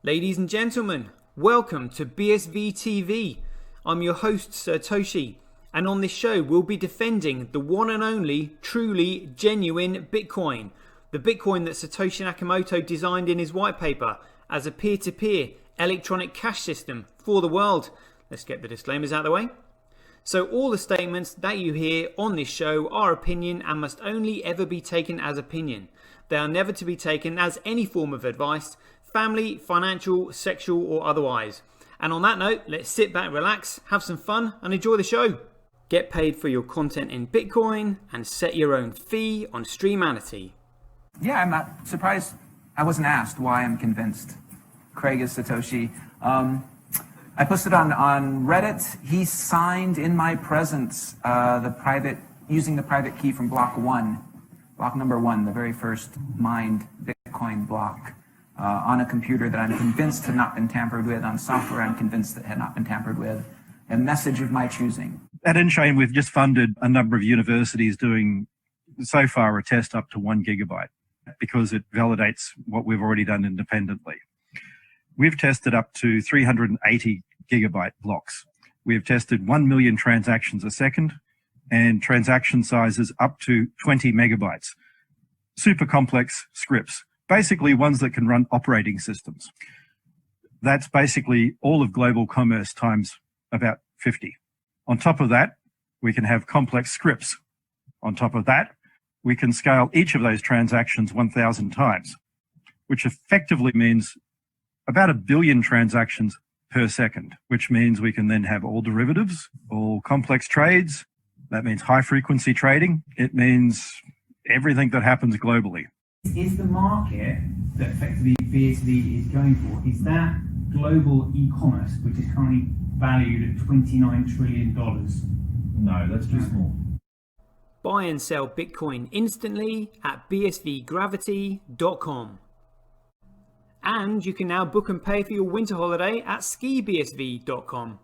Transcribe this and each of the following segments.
Ladies and gentlemen, welcome to BSV TV. I'm your host Satoshi, and on this show we'll be defending the one and only, truly genuine Bitcoin. The Bitcoin that Satoshi Nakamoto designed in his white paper as a peer-to-peer electronic cash system for the world. Let's get the disclaimers out of the way. So all the statements that you hear on this show are opinion and must only ever be taken as opinion. They are never to be taken as any form of advice, family, financial, sexual or otherwise. And on that note, let's sit back, relax, have some fun and enjoy the show. Get paid for your content in Bitcoin and set your own fee on Streamanity. Yeah, I'm not surprised I wasn't asked why I'm convinced Craig is Satoshi. I posted on Reddit. He signed in my presence using the private key from block number one, the very first mined Bitcoin block, on a computer that I'm convinced had not been tampered with, on software I'm convinced that had not been tampered with, a message of my choosing. At InChain, we've just funded a number of universities doing, so far, a test up to 1 gigabyte because it validates what we've already done independently. We've tested up to 380 gigabyte blocks. We've tested 1 million transactions a second and transaction sizes up to 20 megabytes. Super complex scripts, basically ones that can run operating systems. That's basically all of global commerce times about 50. On top of that, we can have complex scripts. On top of that, we can scale each of those transactions 1,000 times, which effectively means about 1 billion transactions per second, which means we can then have all derivatives, all complex trades. That means high frequency trading. It means everything that happens globally. Is the market that effectively BSV is going for, is that global e-commerce, which is currently valued at $29 trillion? No, that's too small. Buy and sell Bitcoin instantly at bsvgravity.com. And you can now book and pay for your winter holiday at skibsv.com.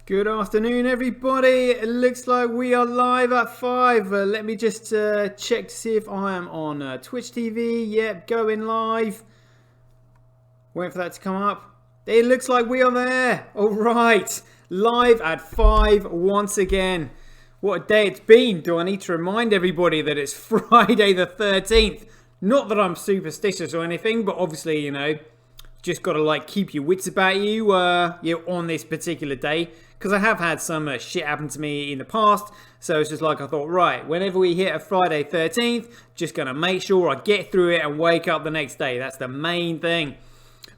Good afternoon, everybody. It looks like we are live at 5. Let me just check to see if I am on Twitch TV. Yep, going live. Waiting for that to come up. It looks like we are there. All right, live at 5 once again. What a day it's been. Do I need to remind everybody that it's Friday the 13th? Not that I'm superstitious or anything, but obviously, you know, just got to keep your wits about you, on this particular day. Because I have had some shit happen to me in the past. So it's just I thought, right, whenever we hit a Friday 13th, just going to make sure I get through it and wake up the next day. That's the main thing.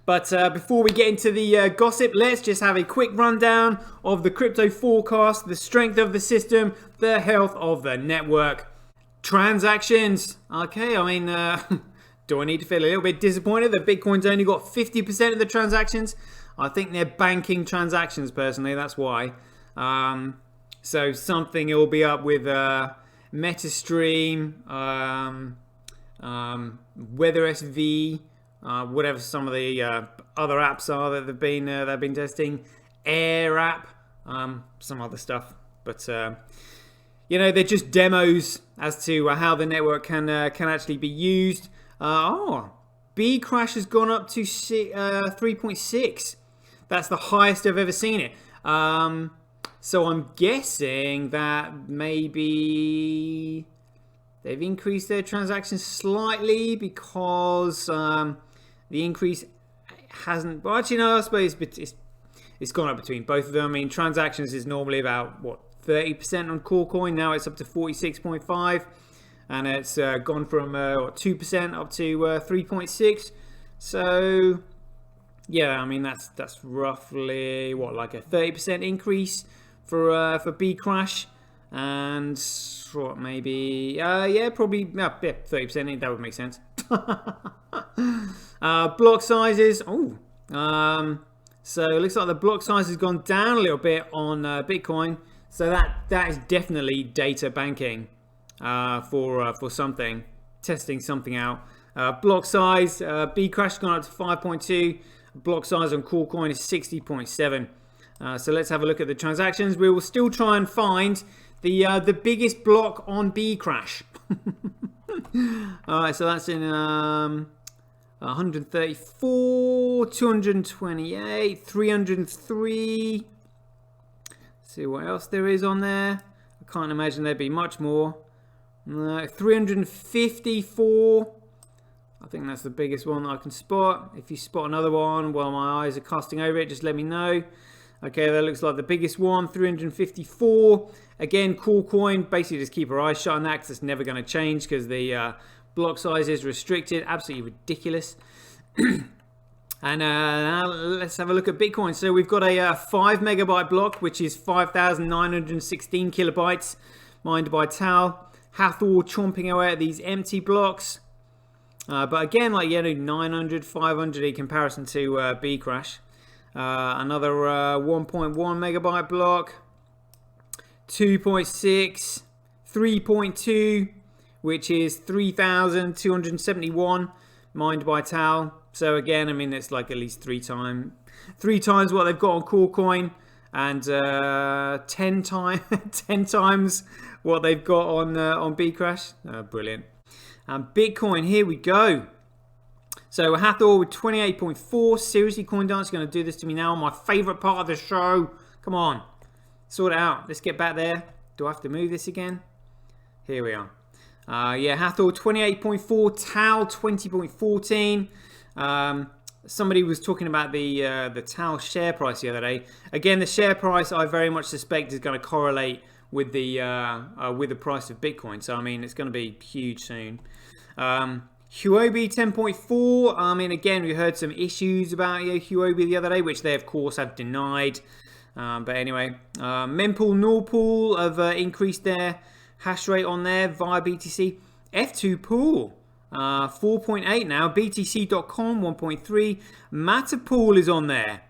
But before we get into the gossip, let's just have a quick rundown of the crypto forecast, the strength of the system, the health of the network. Transactions. Okay, I mean, do I need to feel a little bit disappointed that Bitcoin's only got 50% of the transactions? I think they're banking transactions, personally, that's why. So something will be up with MetaStream, WeatherSV, whatever some of the other apps are that they've been testing, Air app, some other stuff, but they're just demos as to how the network can actually be used. B crash has gone up to 3.6. That's the highest I've ever seen it. So I'm guessing that maybe they've increased their transactions slightly because the increase hasn't. Well, actually, no. I suppose it's gone up between both of them. I mean, transactions is normally about 30% on CoreCoin. Now it's up to 46.5, and it's gone from 2% up to 3.6. So yeah, I mean that's roughly a 30% increase for B crash, and maybe probably 30%. That would make sense. Block sizes. So it looks like the block size has gone down a little bit on Bitcoin. So that is definitely data banking for something, testing something out. Block size, B crash has gone up to 5.2. Block size on CoreCoin is 60.7. So let's have a look at the transactions. We will still try and find the biggest block on B crash. All right, so that's in 134, 228, 303. See what else there is on there. I can't imagine there'd be much more. 354. I think that's the biggest one that I can spot. If you spot another one while my eyes are casting over it, just let me know. Okay, that looks like the biggest one, 354. Again, cool coin. Basically, just keep our eyes shut on that because it's never going to change because the block size is restricted. Absolutely ridiculous. And now let's have a look at Bitcoin. So we've got a 5 megabyte block, which is 5,916 kilobytes, mined by Tal. Hathor chomping away at these empty blocks. But again, like, 900, 500 in comparison to Bcrash. Another 1.1 megabyte block, 2.6, 3.2, which is 3,271 mined by Tal. So again, I mean, it's like at least three times what they've got on CoreCoin, and 10 times what they've got on Bcrash. Brilliant. And Bitcoin, here we go. So Hathor with 28.4. Seriously, CoinDance, you're going to do this to me now on my favorite part of the show. Come on, sort it out. Let's get back there. Do I have to move this again? Here we are. Yeah, Hathor 28.4, Tal 20.14. Somebody was talking about the Tal share price the other day. Again, the share price I very much suspect is going to correlate with the price of Bitcoin. So I mean, it's going to be huge soon. Huobi 10.4. I mean, again, we heard some issues about Huobi the other day, which they of course have denied. But anyway, Mempool, Norpool have increased their hash rate on there via BTC. F2 Pool 4.8 now. BTC.com 1.3. Matterpool is on there.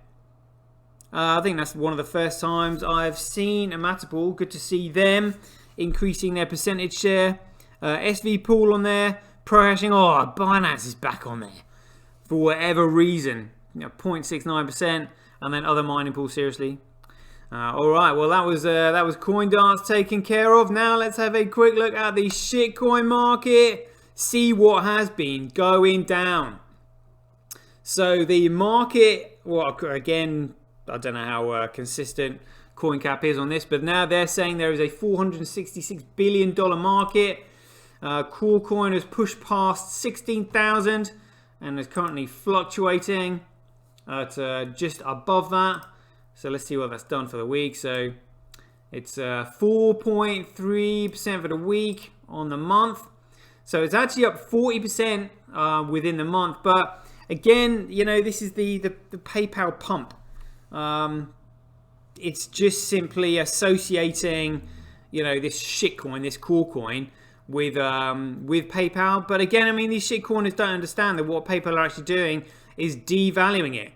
I think that's one of the first times I've seen a Matterpool. Good to see them increasing their percentage share. SV Pool on there. Pro hashing. Oh, Binance is back on there for whatever reason. 0.69%, and then other mining pools. Seriously. All right. Well, that was CoinDance taken care of. Now let's have a quick look at the shitcoin market. See what has been going down. So the market. Well, again, I don't know how consistent CoinCap is on this, but now they're saying there is a $466 billion market. CoreCoin has pushed past 16,000 and is currently fluctuating at just above that. So let's see what that's done for the week. So it's 4.3% for the week on the month. So it's actually up 40% within the month. But again, this is the PayPal pump. It's just simply associating, this shitcoin, this CoreCoin, with PayPal. But again, I mean, these shitcoiners don't understand that what PayPal are actually doing is devaluing it,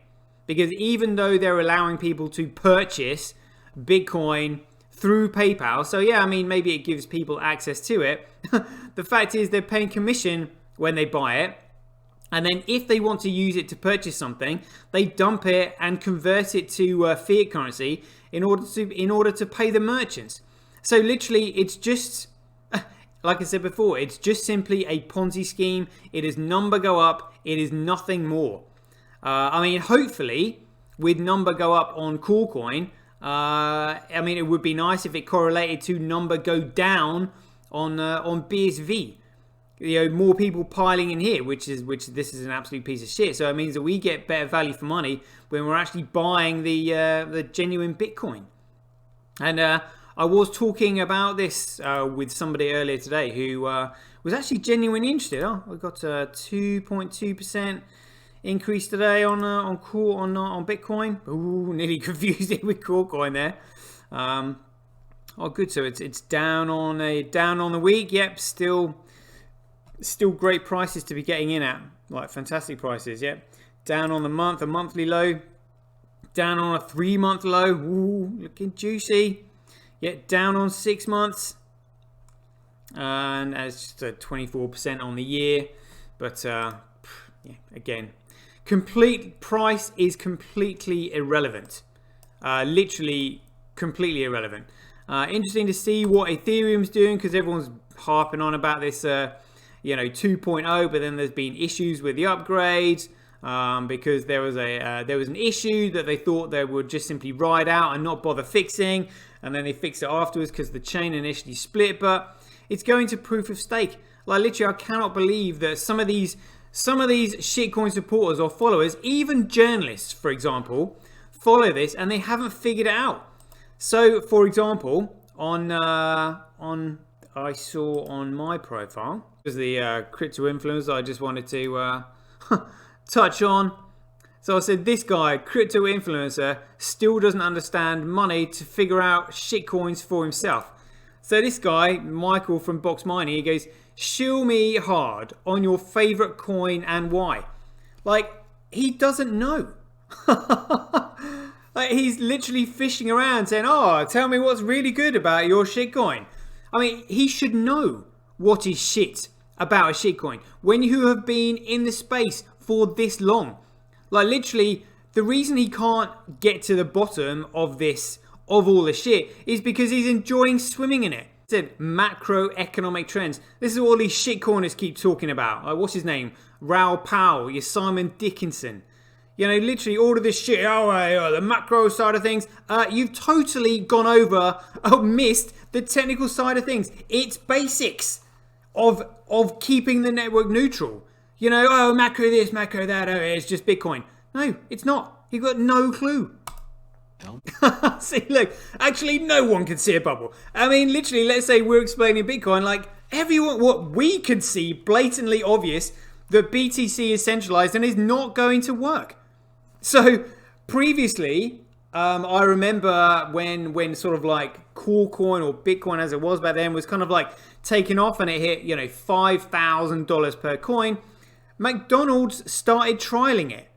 because even though they're allowing people to purchase Bitcoin through PayPal, so yeah, I mean, maybe it gives people access to it. The fact is they're paying commission when they buy it, and then if they want to use it to purchase something, they dump it and convert it to fiat currency in order to pay the merchants. So literally, it's just, like I said before, it's just simply a Ponzi scheme. It is number go up. It is nothing more. I mean, hopefully, with number go up on CoreCoin, I mean, it would be nice if it correlated to number go down on BSV. More people piling in here, which this is an absolute piece of shit. So it means that we get better value for money when we're actually buying the genuine Bitcoin. And I was talking about this with somebody earlier today who was actually genuinely interested. Oh, we got a 2.2% increase today on Bitcoin. Ooh, nearly confused it with CoreCoin there. Oh, good. So it's down on the week. Yep, still great prices to be getting in at. Like fantastic prices. Yep. Down on the month, a monthly low. Down on a 3-month low. Ooh, looking juicy. Yet down on 6 months, and it's just 24% on the year. But yeah, again, price is completely irrelevant. Literally completely irrelevant. Interesting to see what Ethereum's doing, because everyone's harping on about this you know, 2.0, but then there's been issues with the upgrades because there was an issue that they thought they would just simply ride out and not bother fixing, and then they fixed it afterwards because the chain initially split. But it's going to proof of stake. Like, literally, I cannot believe that some of these shitcoin supporters or followers, even journalists, for example, follow this and they haven't figured it out. So, for example, I saw on my profile, because the crypto influencer I just wanted to touch on. So I said, this guy, crypto influencer, still doesn't understand money to figure out shitcoins for himself. So this guy, Michael from Box Mining, he goes, shill me hard on your favorite coin and why. Like, he doesn't know. Like, he's literally fishing around saying, oh, tell me what's really good about your shitcoin. I mean, he should know what is shit about a shitcoin when you have been in the space for this long. Like, literally, the reason he can't get to the bottom of all the shit is because he's enjoying swimming in it. Said macroeconomic trends. This is what all these shitcoiners keep talking about. Like, what's his name? Raoul Powell, your Simon Dickinson. You know, literally all of this shit, the macro side of things. You've totally gone over, missed the technical side of things. It's basics of keeping the network neutral. You know, macro this, macro that, it's just Bitcoin. No, it's not. You've got no clue. See, look, actually no one can see a bubble. I mean, literally, let's say we're explaining Bitcoin, like everyone, what we can see, blatantly obvious, that BTC is centralized and is not going to work. So previously, I remember when sort of like core coin or Bitcoin as it was back then was kind of like taking off and it hit, you know, $5,000 per coin. McDonald's started trialing it,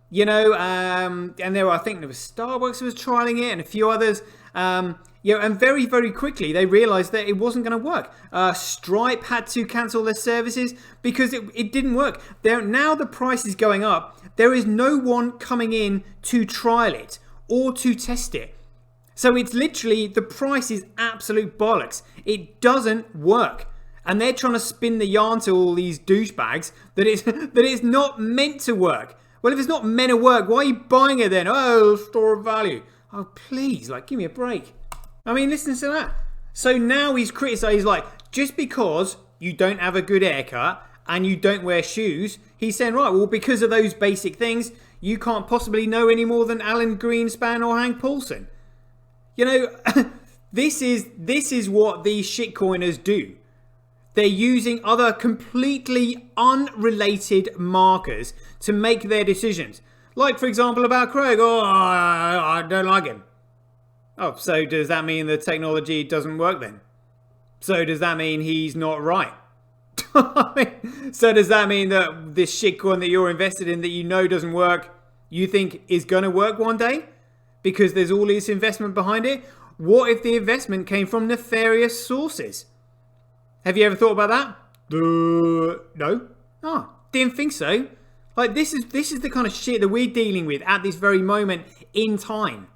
you know, and I think there was Starbucks was trialing it and a few others, you know, and very, very quickly they realized that it wasn't going to work. Stripe had to cancel their services because it didn't work. Now the price is going up. There is no one coming in to trial it or to test it. So it's literally, the price is absolute bollocks. It doesn't work. And they're trying to spin the yarn to all these douchebags that it's not meant to work. Well, if it's not meant to work, why are you buying it then? Oh, store of value. Oh, please, like, give me a break. I mean, listen to that. So now he's criticized, like, just because you don't have a good haircut and you don't wear shoes, he's saying, right, well, because of those basic things, you can't possibly know any more than Alan Greenspan or Hank Paulson. You know, this is what these shitcoiners do. They're using other completely unrelated markers to make their decisions. Like, for example, about Craig. Oh, I don't like him. Oh, so does that mean the technology doesn't work then? So does that mean he's not right? So does that mean that this shitcoin that you're invested in that you know doesn't work, you think is going to work one day? Because there's all this investment behind it? What if the investment came from nefarious sources? Have you ever thought about that? No. Oh, didn't think so. Like, this is the kind of shit that we're dealing with at this very moment in time.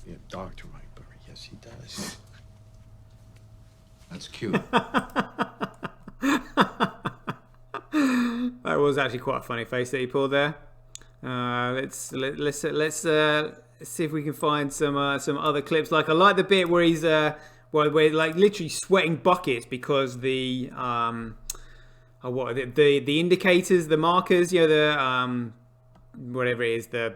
Yeah, Dr. Mike Burry, yes he does. That's cute. That was actually quite a funny face that he pulled there. Let's see if we can find some other clips. Like, I like the bit where he's we're like literally sweating buckets because the indicators, the markers, you know, the whatever it is, the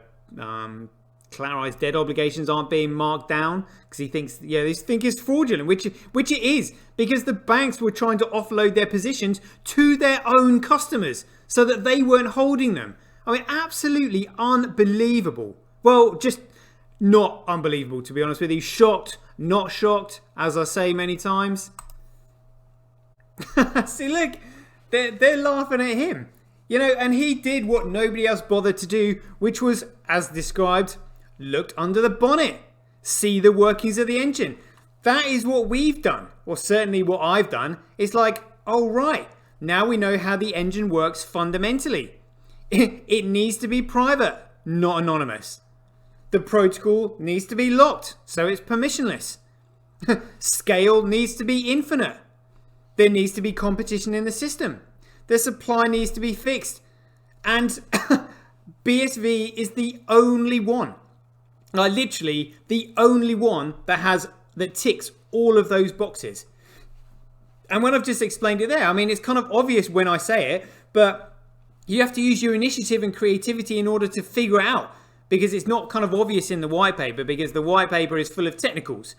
collateralized debt obligations aren't being marked down because he thinks, yeah, they think it's fraudulent, which it is, because the banks were trying to offload their positions to their own customers so that they weren't holding them. I mean, absolutely unbelievable. Well, just not unbelievable, to be honest with you. Shocked, not shocked, as I say many times. See, look, they're laughing at him. You know, and he did what nobody else bothered to do, which was, as described, looked under the bonnet, see the workings of the engine. That is what we've done, or certainly what I've done. It's like, oh right, now we know how the engine works fundamentally. It needs to be private, not anonymous. The protocol needs to be locked, so it's permissionless. Scale needs to be infinite. there needs to be competition in the system. The supply needs to be fixed. And BSV is the only one, like literally the only one that ticks all of those boxes. And when I've just explained it there, I mean, it's kind of obvious when I say it, but you have to use your initiative and creativity in order to figure it out, because it's not kind of obvious in the white paper, because the white paper is full of technicals.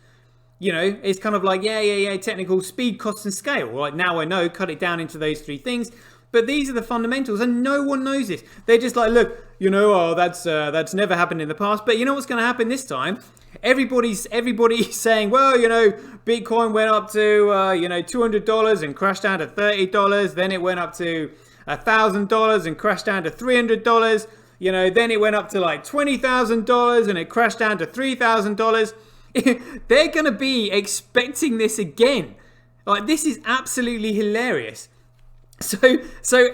You know, it's kind of like, yeah, technical, speed, cost, and scale. Right, now I know, cut it down into those 3 things. But these are the fundamentals, and no one knows this. They're just like, look, you know, oh, that's never happened in the past. But you know what's going to happen this time? Everybody's saying, well, you know, Bitcoin went up to, you know, $200 and crashed down to $30. Then it went up to $1,000 and crashed down to $300. You know, then it went up to like $20,000 and it crashed down to $3,000. They're going to be expecting this again. Like, this is absolutely hilarious. So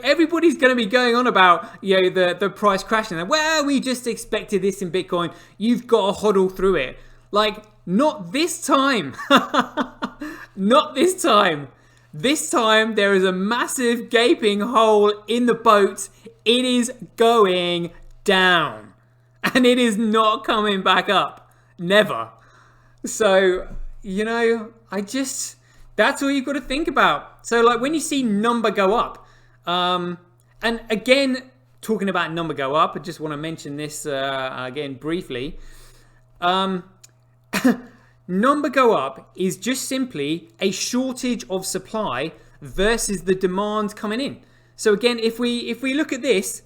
everybody's going to be going on about, you know, the price crashing. And, well, we just expected this in Bitcoin. You've got to hodl through it. Like, not this time. Not this time. This time there is a massive gaping hole in the boat. It is going down. And it is not coming back up. Never. So, you know, that's all you've got to think about. So, like, when you see number go up, and again, talking about number go up, I just want to mention this again briefly. Number go up is just simply a shortage of supply versus the demand coming in. So again, if we look at this,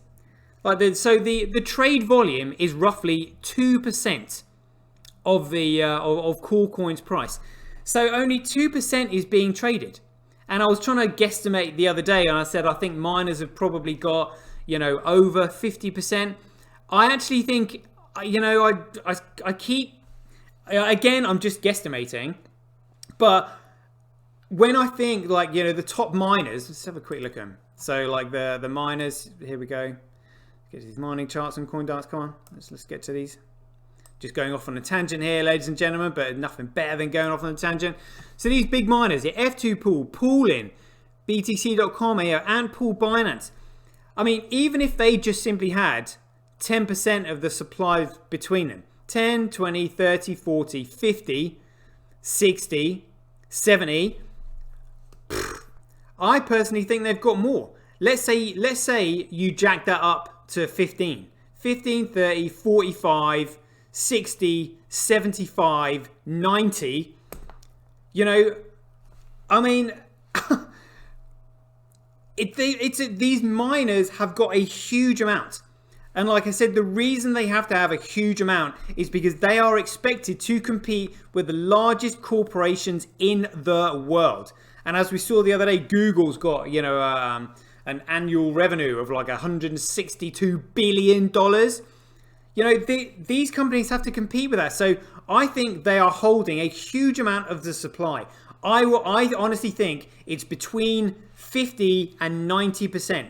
like the trade volume is roughly 2% of the of Coolcoin's price. So only 2% is being traded. And I was trying to guesstimate the other day, and I said I think miners have probably got, you know, over 50%. I actually think, you know, I keep, again, I'm just guesstimating, but when I think, like, you know, the top miners, let's have a quick look at them. So like the miners, here we go. Get these mining charts on CoinDarts.com. Let's get to these. Just going off on a tangent here, ladies and gentlemen, but nothing better than going off on a tangent. So these big miners, the F2 Pool, Poolin, BTC.com, and Pool Binance. I mean, even if they just simply had 10% of the supply between them, 10, 20, 30, 40, 50, 60, 70, I personally think they've got more. Let's say you jack that up to 15, 30, 45, 60, 75, 90, you know, I mean, these miners have got a huge amount. And like I said, the reason they have to have a huge amount is because they are expected to compete with the largest corporations in the world. And as we saw the other day, Google's got, you know, an annual revenue of like $162 billion. You know, these companies have to compete with that. So I think they are holding a huge amount of the supply. I honestly think it's between 50 and 90%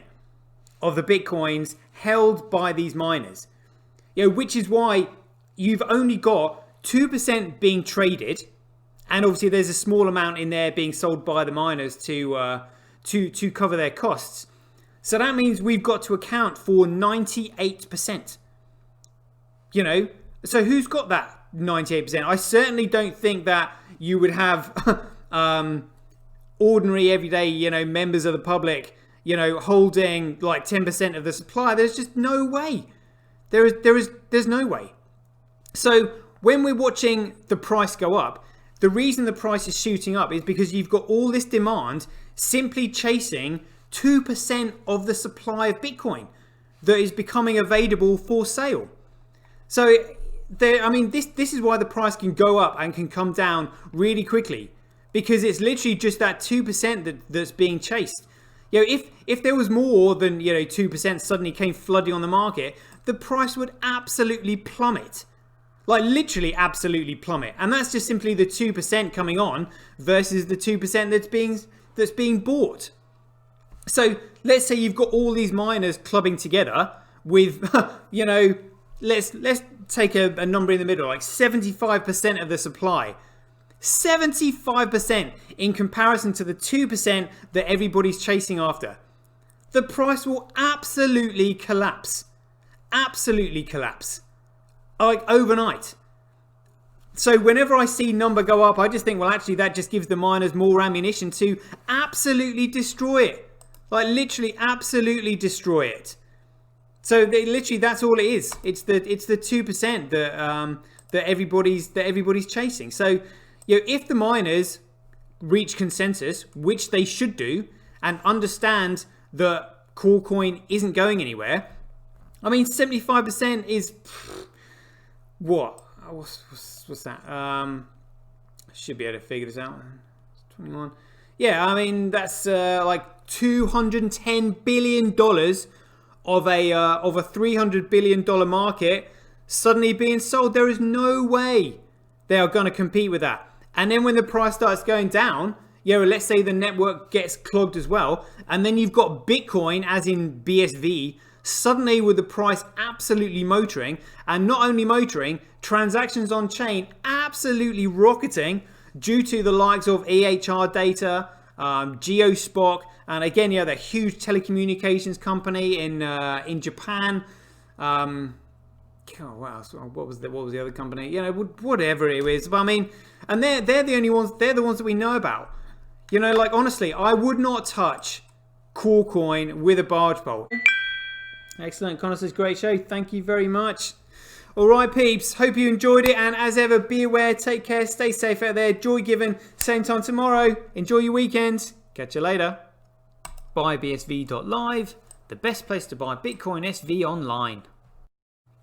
of the Bitcoins held by these miners. You know, which is why you've only got 2% being traded. And obviously there's a small amount in there being sold by the miners to cover their costs. So that means we've got to account for 98%. You know, so who's got that 98%? I certainly don't think that you would have ordinary, everyday, you know, members of the public, you know, holding like 10% of the supply. There's just no way. There's no way. So when we're watching the price go up, the reason the price is shooting up is because you've got all this demand simply chasing 2% of the supply of Bitcoin that is becoming available for sale. So, I mean, this is why the price can go up and can come down really quickly, because it's literally just that 2% that's being chased. You know, if there was more than, you know, 2% suddenly came flooding on the market, the price would absolutely plummet. Like, literally absolutely plummet. And that's just simply the 2% coming on versus the 2% that's being bought. So let's say you've got all these miners clubbing together with, you know, let's take a number in the middle, like 75% of the supply. 75% in comparison to the 2% that everybody's chasing after. The price will absolutely collapse. Absolutely collapse. Like overnight. So whenever I see number go up, I just think, well, actually that just gives the miners more ammunition to absolutely destroy it. Like literally absolutely destroy it. So literally that's all it is. It's the 2% that everybody's chasing. So if the miners reach consensus, which they should do, and understand that core coin isn't going anywhere, I mean 75% is what? What's that? Should be able to figure this out. 21. Yeah, I mean that's like $210 billion of a $300 billion market suddenly being sold. There is no way they are going to compete with that. And then when the price starts going down, let's say the network gets clogged as well, and then you've got Bitcoin, as in BSV, suddenly with the price absolutely motoring, and not only motoring, transactions on chain absolutely rocketing due to the likes of EHR data, GeoSpock, and again, the huge telecommunications company in Japan. What was the other company? Whatever it is. But I mean, and they're the only ones. They're the ones that we know about. Like honestly, I would not touch core coin with a barge pole. Excellent, Connor says great show. Thank you very much. All right, peeps. Hope you enjoyed it, and as ever, be aware, take care, stay safe out there. Joy given. Same time tomorrow. Enjoy your weekend. Catch you later. BuyBSV.live, the best place to buy Bitcoin SV online.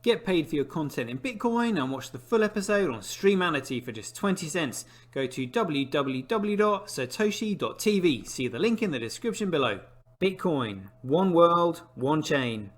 Get paid for your content in Bitcoin and watch the full episode on Streamanity for just 20 cents. Go to www.satoshi.tv. See the link in the description below. Bitcoin, one world, one chain.